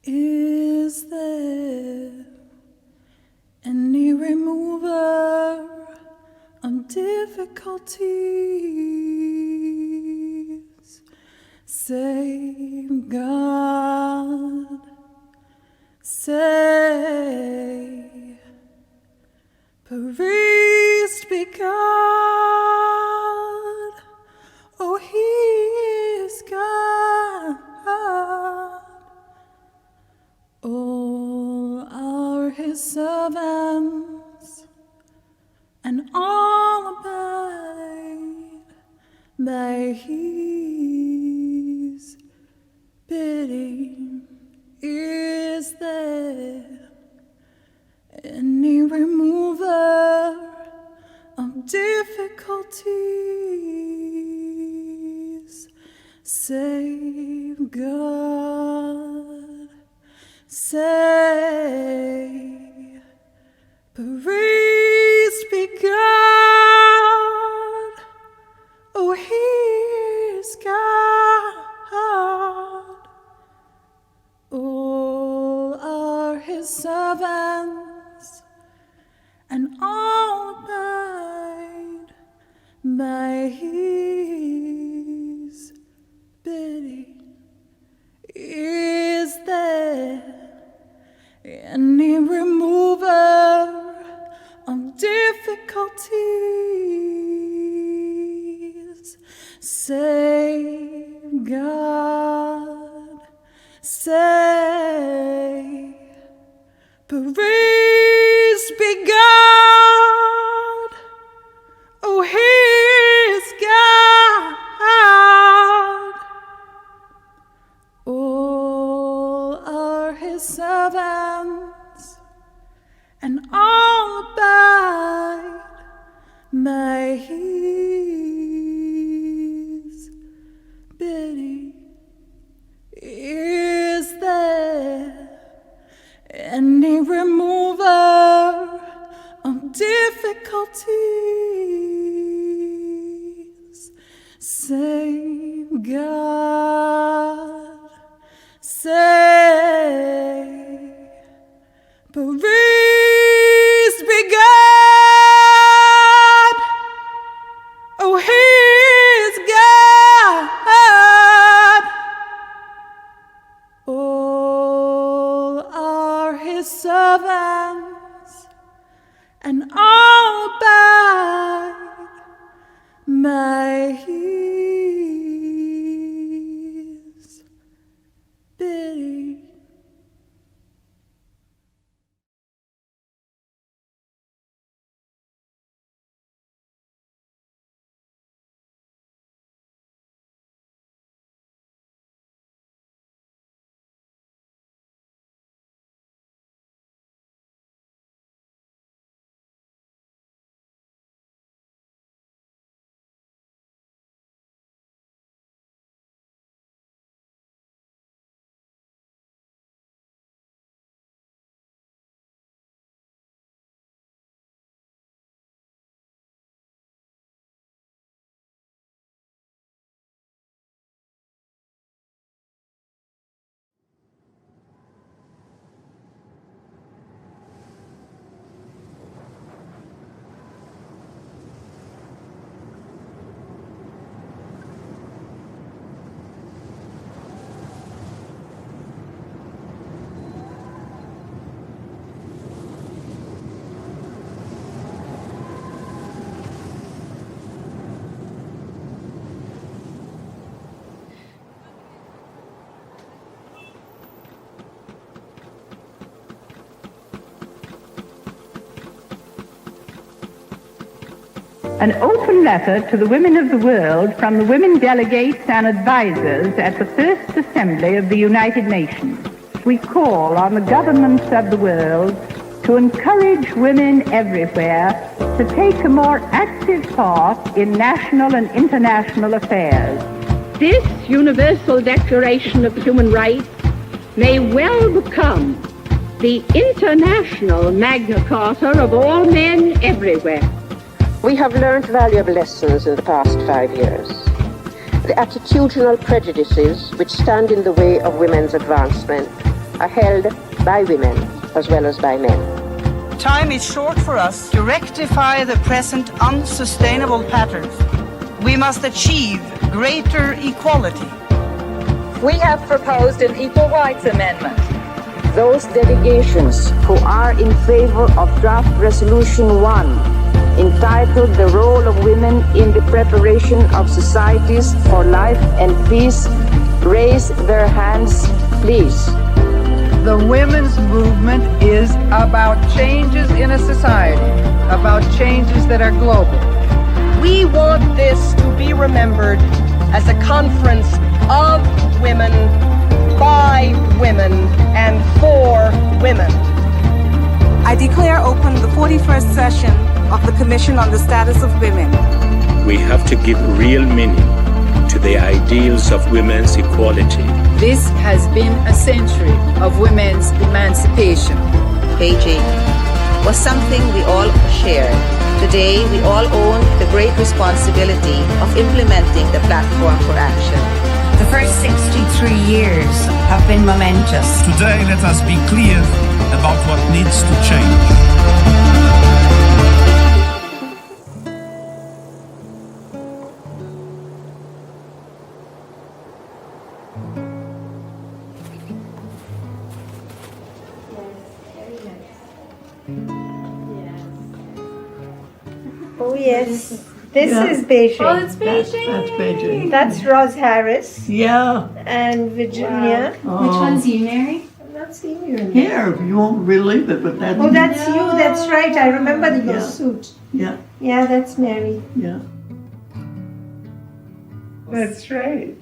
Is there any remover of difficulties? Save God, say, praised be God, oh, He is God. All are His servants, and all abide by His bidding. Is there any remover of difficulties? Save God, say, praise be God, oh, He is God. All are His servants, and all abide by His bidding. Is there any remover of difficulties? Save God, say, praise be God, oh, He is God. All are His servants, and all abide by His bidding. Is there any remover of difficulties? Save God, say, praise be God, oh, He is God. All are His servants, and all abide by His bidding. An open letter to the women of the world from the women delegates and advisors at the First Assembly of the United Nations. We call on the governments of the world to encourage women everywhere to take a more active part in national and international affairs. This Universal Declaration of Human Rights may well become the international Magna Carta of all men everywhere. We have learned valuable lessons in the past 5 years. The attitudinal prejudices which stand in the way of women's advancement are held by women as well as by men. Time is short for us to rectify the present unsustainable patterns. We must achieve greater equality. We have proposed an Equal Rights Amendment. Those delegations who are in favor of Draft Resolution 1, entitled The Role of Women in the Preparation of Societies for Life and Peace, raise their hands, please. The women's movement is about changes in a society, about changes that are global. We want this to be remembered as a conference of women, by women, and for women. I declare open the 41st session of the Commission on the Status of Women. We have to give real meaning to the ideals of women's equality. This has been a century of women's emancipation. Beijing was something we all shared. Today, we all own the great responsibility of implementing the platform for action. The first 63 years have been momentous. Today, let us be clear about what needs to change. Oh yes, this is Beijing. Oh, it's Beijing. That's Beijing. That's Roz Harris. Yeah. And Virginia. Wow. Which one's you, Mary? I'm not seeing you. Here, you won't believe it, but that's. Oh, that's you. That's right. I remember your suit. Yeah. Yeah, that's Mary. Yeah. That's right.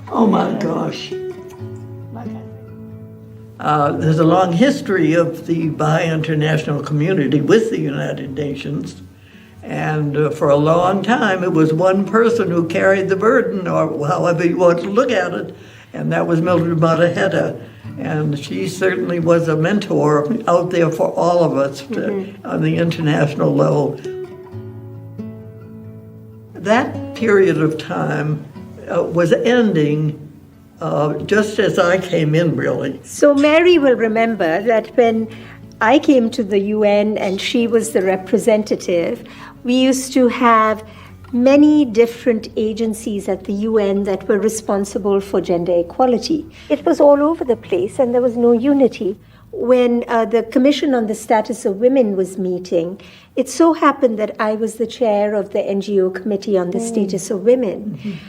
Oh my gosh. There's a long history of the Baha'i international community with the United Nations. And for a long time, it was one person who carried the burden, or however you want to look at it, and that was Mildred Mataheta. And she certainly was a mentor out there for all of us on the international level. That period of time was ending just as I came in, really. So Mary will remember that when I came to the UN and she was the representative, we used to have many different agencies at the UN that were responsible for gender equality. It was all over the place and there was no unity. When the Commission on the Status of Women was meeting, it so happened that I was the chair of the NGO Committee on the Status of Women.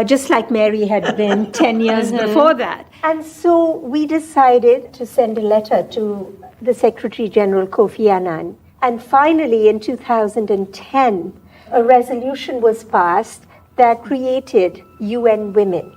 Just like Mary had been 10 years before that. And so we decided to send a letter to the Secretary General Kofi Annan. And finally, in 2010, a resolution was passed that created UN Women.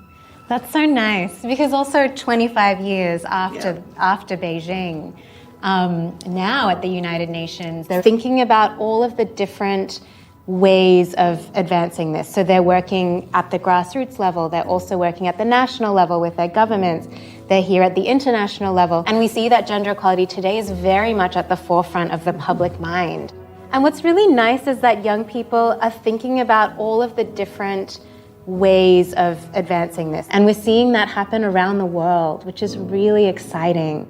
That's so nice, because also 25 years after Beijing, now at the United Nations, they're thinking about all of the different ways of advancing this. So they're working at the grassroots level, they're also working at the national level with their governments, they're here at the international level. And we see that gender equality today is very much at the forefront of the public mind. And what's really nice is that young people are thinking about all of the different ways of advancing this. And we're seeing that happen around the world, which is really exciting.